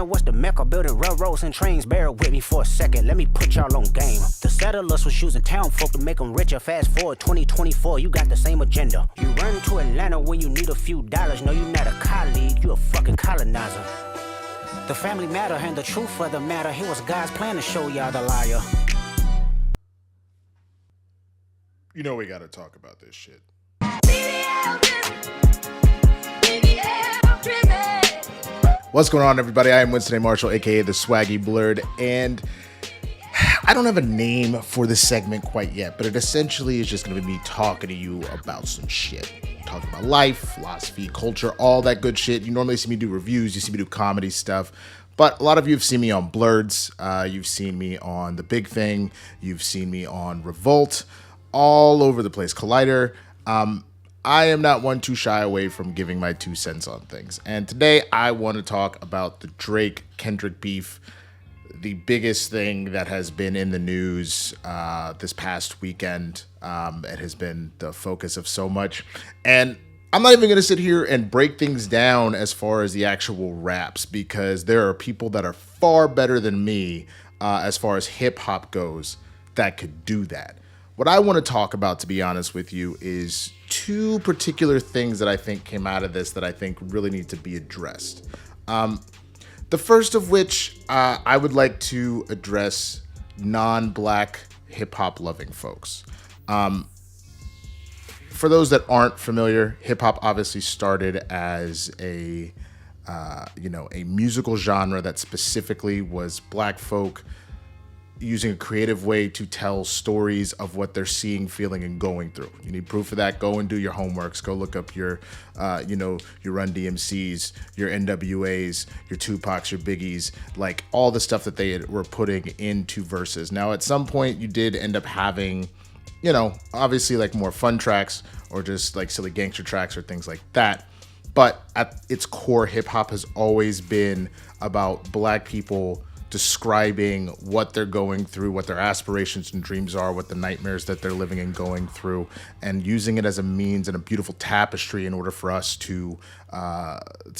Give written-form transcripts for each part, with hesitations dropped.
was the Mecca, building railroads and trains. Bear with me for a second, let me put y'all on game. The settlers was using town folk to make them richer. Fast forward 2024, you got the same agenda. You run to Atlanta when you need a few dollars. No, you not a colleague, you a fucking colonizer. The family matter and the truth of the matter. Here was God's plan to show y'all the liar. You know we gotta talk about this shit. What's going on, everybody? I am Winston Marshall, aka the Swaggy Blurred, and I don't have a name for this segment quite yet, but it essentially is just going to be me talking to you about some shit. Talking about life, philosophy, culture, all that good shit. You normally see me do reviews, you see me do comedy stuff, but a lot of you have seen me on Blurds, you've seen me on The Big Thing, you've seen me on Revolt, all over the place. Collider. I am not one to shy away from giving my 2 cents on things. And today I want to talk about the Drake-Kendrick beef, the biggest thing that has been in the news this past weekend. It has been the focus of so much. And I'm not even going to sit here and break things down as far as the actual raps, because there are people that are far better than me as far as hip-hop goes that could do that. What I want to talk about, to be honest with you, is 2 particular things that I think came out of this that I think really need to be addressed. The first of which I would like to address non-black hip-hop loving folks. For those that aren't familiar, hip-hop obviously started as a musical genre that specifically was black folk using a creative way to tell stories of what they're seeing, feeling, and going through. You need proof of that, go and do your homeworks. Go look up your Run DMCs, your NWAs, your Tupacs, your Biggies, like all the stuff that they were putting into verses. Now, at some point, you did end up having, obviously like more fun tracks or just like silly gangster tracks or things like that. But at its core, hip hop has always been about black people describing what they're going through, what their aspirations and dreams are, what the nightmares that they're living and going through, and using it as a means and a beautiful tapestry in order for us to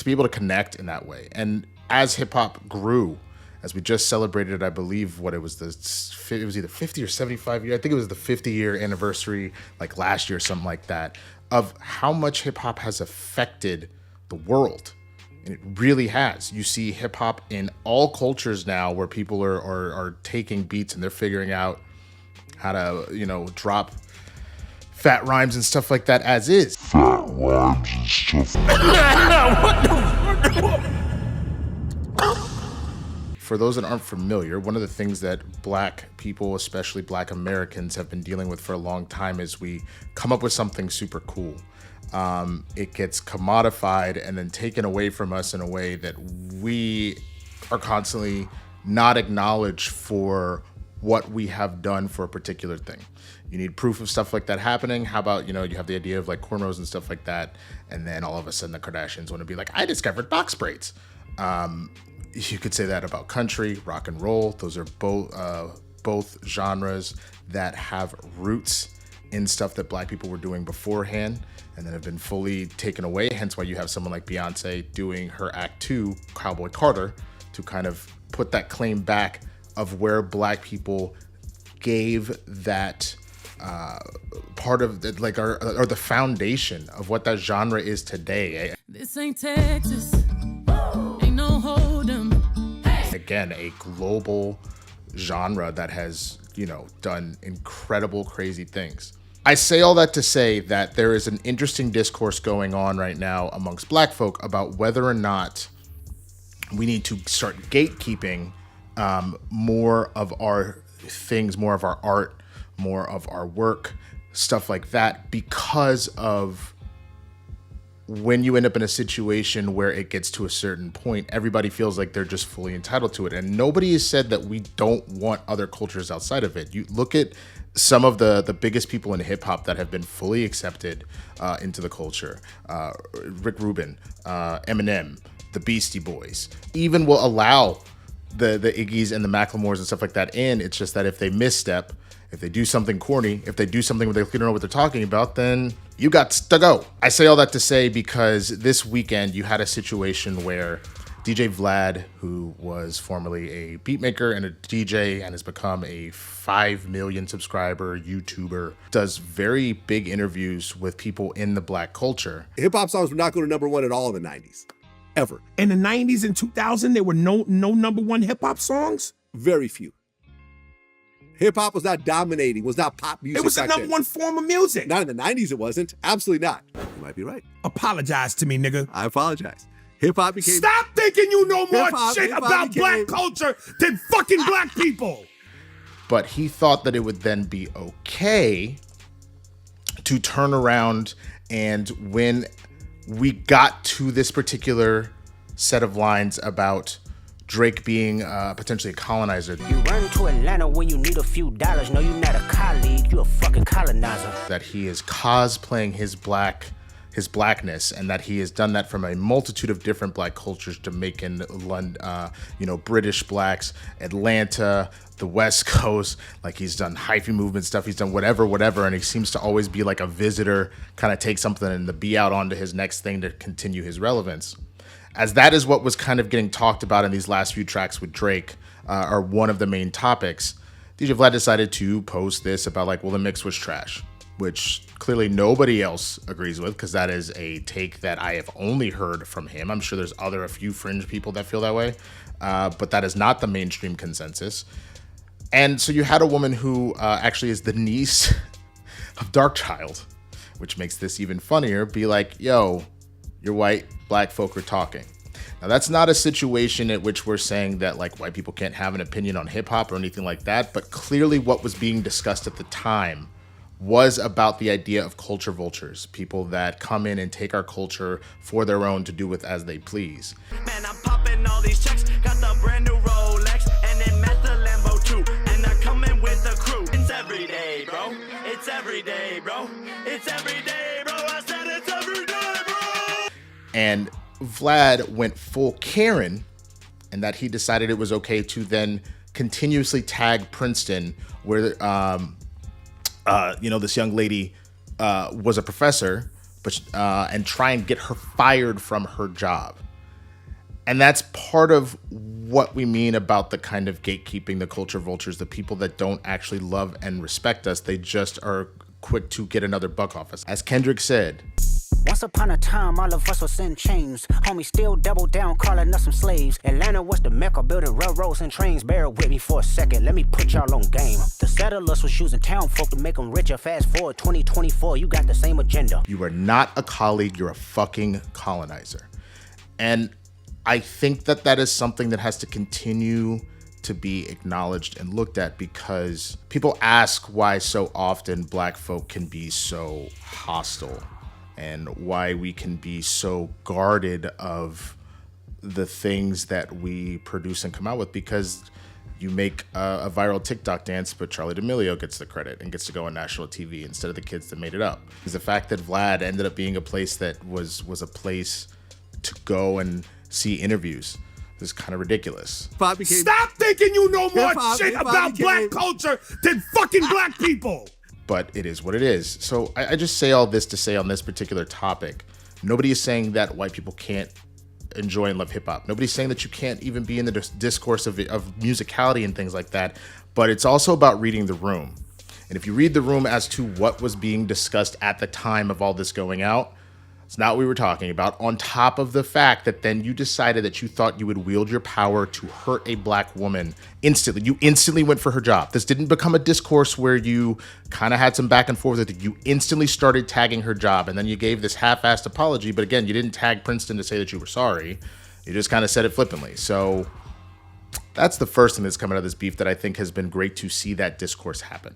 be able to connect in that way. And as hip hop grew, as we just celebrated, I believe it was either 50 or 75 year. I think it was the 50-year anniversary, like last year, something like that, of how much hip hop has affected the world. And it really has. You see hip hop in all cultures now, where people are taking beats and they're figuring out how to, drop fat rhymes and stuff like that as is. Fat rhymes and stuff. For those that aren't familiar, one of the things that black people, especially black Americans, have been dealing with for a long time is we come up with something super cool. It gets commodified and then taken away from us in a way that we are constantly not acknowledged for what we have done for a particular thing. You need proof of stuff like that happening. How about, you have the idea of like cornrows and stuff like that, and then all of a sudden the Kardashians want to be like, I discovered box braids. You could say that about country, rock and roll. Those are both genres that have roots in stuff that black people were doing beforehand and then have been fully taken away. Hence why you have someone like Beyonce doing her Act 2, Cowboy Carter, to kind of put that claim back of where black people gave that part of the, like, or the foundation of what that genre is today. This ain't Texas, ain't no hold'em. Again, a global genre that has, done incredible, crazy things. I say all that to say that there is an interesting discourse going on right now amongst black folk about whether or not we need to start gatekeeping more of our things, more of our art, more of our work, stuff like that, because of when you end up in a situation where it gets to a certain point, everybody feels like they're just fully entitled to it. And nobody has said that we don't want other cultures outside of it. You look at some of the biggest people in hip hop that have been fully accepted into the culture. Rick Rubin, Eminem, the Beastie Boys, even will allow the Iggy's and the Macklemores and stuff like that in. It's just that if they misstep, if they do something corny, if they do something where they don't know what they're talking about, then you got to go. I say all that to say because this weekend you had a situation where DJ Vlad, who was formerly a beatmaker and a DJ and has become a 5 million subscriber YouTuber, does very big interviews with people in the black culture. Hip-hop songs were not going to #1 at all in the 90s. Ever. In the 90s and 2000, there were no #1 hip-hop songs? Very few. Hip-hop was not dominating, was not pop music. It was the #1 form of music. Not in the 90s, it wasn't. Absolutely not. You might be right. Apologize to me, nigga. I apologize. Hip-hop became... Stop thinking you know more shit hip-hop about became... black culture than fucking black people. But he thought that it would then be okay to turn around, and when we got to this particular set of lines about Drake being potentially a colonizer. You run to Atlanta when you need a few dollars. No, you're not a colleague, you a fucking colonizer. That he is cosplaying his blackness, and that he has done that from a multitude of different black cultures: Jamaican, London, British blacks, Atlanta, the West Coast. Like, he's done hyphy movement stuff, he's done whatever, and he seems to always be like a visitor, kind of take something and to be out onto his next thing to continue his relevance. As that is what was kind of getting talked about in these last few tracks with Drake, are one of the main topics. DJ Vlad decided to post this about like, well, the mix was trash, which clearly nobody else agrees with, because that is a take that I have only heard from him. I'm sure there's a few fringe people that feel that way, but that is not the mainstream consensus. And so you had a woman who actually is the niece of Darkchild, which makes this even funnier, be like, yo, you're white, black folk are talking. Now, that's not a situation at which we're saying that like white people can't have an opinion on hip hop or anything like that, but clearly what was being discussed at the time was about the idea of culture vultures, people that come in and take our culture for their own to do with as they please. Man, I'm popping all these checks, got the brand new Rolex, and then met the Lambo too, and they're coming with the crew. It's every day, bro. It's every day, bro. It's every day, bro. I said it's every day, bro. And Vlad went full Karen, and that he decided it was okay to then continuously tag Princeton, where this young lady was a professor, but and try and get her fired from her job. And that's part of what we mean about the kind of gatekeeping, the culture vultures, the people that don't actually love and respect us. They just are quick to get another buck off us. As Kendrick said, once upon a time, all of us was in chains. Homie still double down, calling us some slaves. Atlanta was the mecca, building railroads and trains. Bear with me for a second, let me put y'all on game. The settlers was using town folk to make them richer. Fast forward 2024, you got the same agenda. You are not a colleague, you're a fucking colonizer. And I think that that is something that has to continue to be acknowledged and looked at, because people ask why so often black folk can be so hostile and why we can be so guarded of the things that we produce and come out with, because you make a viral TikTok dance, but Charli D'Amelio gets the credit and gets to go on national TV instead of the kids that made it up. Is the fact that Vlad ended up being a place that was a place to go and see interviews is kind of ridiculous. Stop thinking you know more shit about black culture than fucking black people. But it is what it is. So I just say all this to say on this particular topic, nobody is saying that white people can't enjoy and love hip hop. Nobody's saying that you can't even be in the discourse of musicality and things like that. But it's also about reading the room. And if you read the room as to what was being discussed at the time of all this going out, it's not what we were talking about. On top of the fact that then you decided that you thought you would wield your power to hurt a black woman instantly. You instantly went for her job. This didn't become a discourse where you kind of had some back and forth with it. You instantly started tagging her job, and then you gave this half-assed apology. But again, you didn't tag Princeton to say that you were sorry. You just kind of said it flippantly. So that's the first thing that's come out of this beef that I think has been great to see that discourse happen.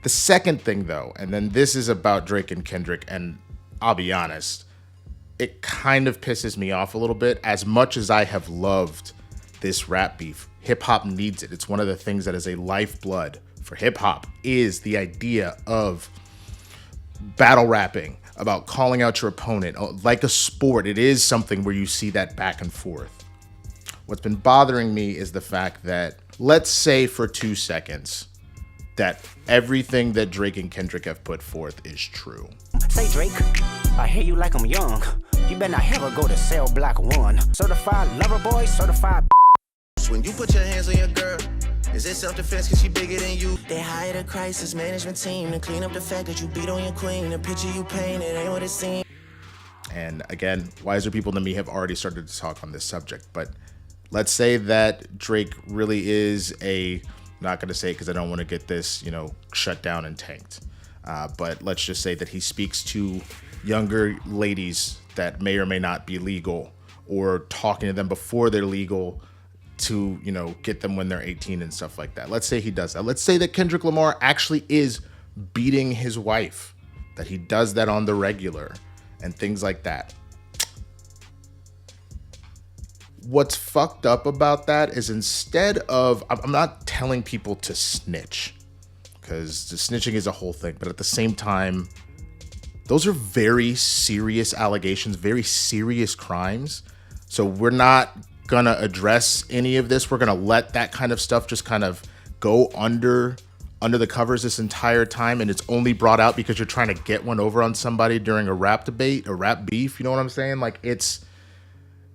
The second thing, though, and then this is about Drake and Kendrick, and I'll be honest, it kind of pisses me off a little bit. As much as I have loved this rap beef, hip hop needs it. It's one of the things that is a lifeblood for hip hop, is the idea of battle rapping, about calling out your opponent. Like a sport, it is something where you see that back and forth. What's been bothering me is the fact that, let's say for 2 seconds, that everything that Drake and Kendrick have put forth is true. Say, Drake, I hear you like I'm young. You better not ever go to cell block 1. Certified lover boy, certified. When you put your hands on your girl, is it self-defense cause she bigger than you? They hired a crisis management team to clean up the fact that you beat on your queen. The picture you painted ain't what it seems. And again, wiser people than me have already started to talk on this subject. But let's say that Drake really is I'm not going to say it because I don't want to get this, shut down and tanked. But let's just say that he speaks to younger ladies that may or may not be legal, or talking to them before they're legal to, get them when they're 18 and stuff like that. Let's say he does that. Let's say that Kendrick Lamar actually is beating his wife, that he does that on the regular and things like that. What's fucked up about that is, instead of, I'm not telling people to snitch, because the snitching is a whole thing, but at the same time, those are very serious allegations, very serious crimes. So we're not gonna address any of this. We're gonna let that kind of stuff just kind of go under the covers this entire time, and it's only brought out because you're trying to get one over on somebody during a rap debate, a rap beef. You know what I'm saying? Like, it's,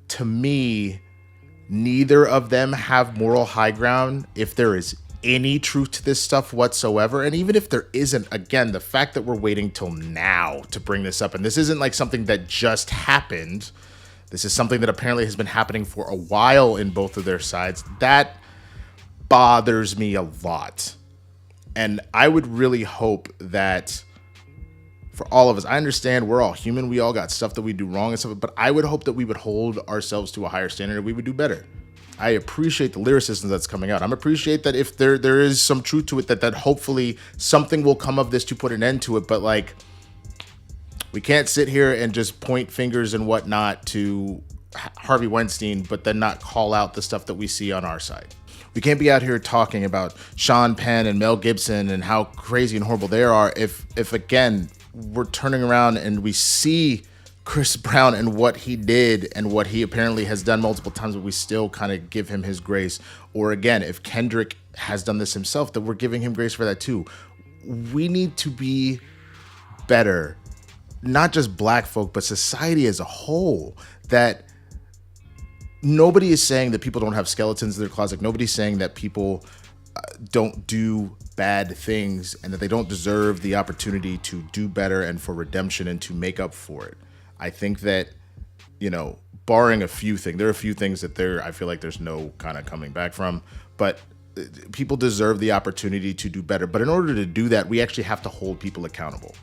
to me, neither of them have moral high ground if there is any truth to this stuff whatsoever. And even if there isn't, again, the fact that we're waiting till now to bring this up, and this isn't like something that just happened, this is something that apparently has been happening for a while in both of their sides, that bothers me a lot. And I would really hope that for all of us, I understand we're all human, we all got stuff that we do wrong and stuff, but I would hope that we would hold ourselves to a higher standard and we would do better. I appreciate the lyricism that's coming out. I appreciate that if there is some truth to it, that hopefully something will come of this to put an end to it. But like, we can't sit here and just point fingers and whatnot to Harvey Weinstein, but then not call out the stuff that we see on our side. We can't be out here talking about Sean Penn and Mel Gibson and how crazy and horrible they are if again, we're turning around and we see Chris Brown and what he did and what he apparently has done multiple times, but we still kind of give him his grace. Or again, if Kendrick has done this himself, that we're giving him grace for that too. We need to be better, not just black folk, but society as a whole. That nobody is saying that people don't have skeletons in their closet. Nobody's saying that people don't do bad things and that they don't deserve the opportunity to do better and for redemption and to make up for it. I think that, barring a few things, there are a few things that I feel like there's no kind of coming back from, but people deserve the opportunity to do better. But in order to do that, we actually have to hold people accountable.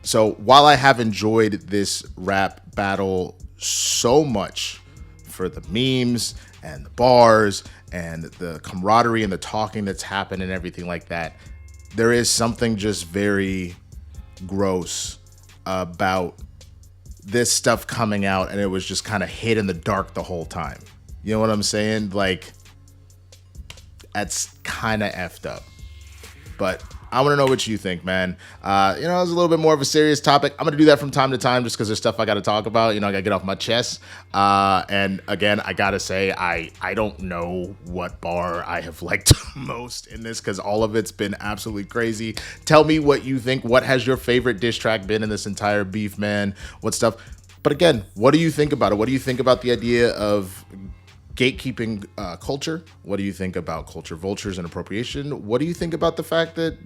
So while I have enjoyed this rap battle so much for the memes and the bars and the camaraderie and the talking that's happened and everything like that, there is something just very gross about this stuff coming out, and it was just kind of hid in the dark the whole time. You know what I'm saying? Like, that's kind of effed up. But I want to know what you think, man. It's a little bit more of a serious topic. I'm going to do that from time to time just because there's stuff I got to talk about. I got to get off my chest. And again, I got to say, I don't know what bar I have liked most in this because all of it's been absolutely crazy. Tell me what you think. What has your favorite diss track been in this entire beef, man? What stuff? But again, what do you think about it? What do you think about the idea of gatekeeping culture? What do you think about culture vultures and appropriation? What do you think about the fact that,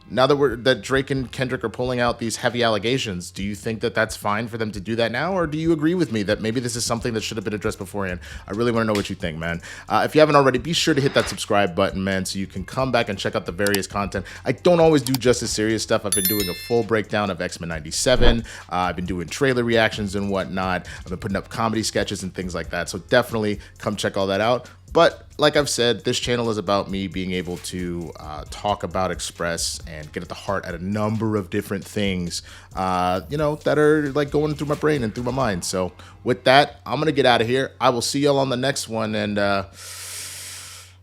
now that Drake and Kendrick are pulling out these heavy allegations, do you think that that's fine for them to do that now? Or do you agree with me that maybe this is something that should have been addressed beforehand? I really want to know what you think, man. If you haven't already, be sure to hit that subscribe button, man, so you can come back and check out the various content. I don't always do just as serious stuff. I've been doing a full breakdown of X-Men 97. I've been doing trailer reactions and whatnot. I've been putting up comedy sketches and things like that. So definitely come check all that out. But like I've said, this channel is about me being able to talk about, express, and get at the heart at a number of different things, that are like going through my brain and through my mind. So with that, I'm going to get out of here. I will see y'all on the next one, and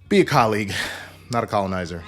be a colleague, not a colonizer.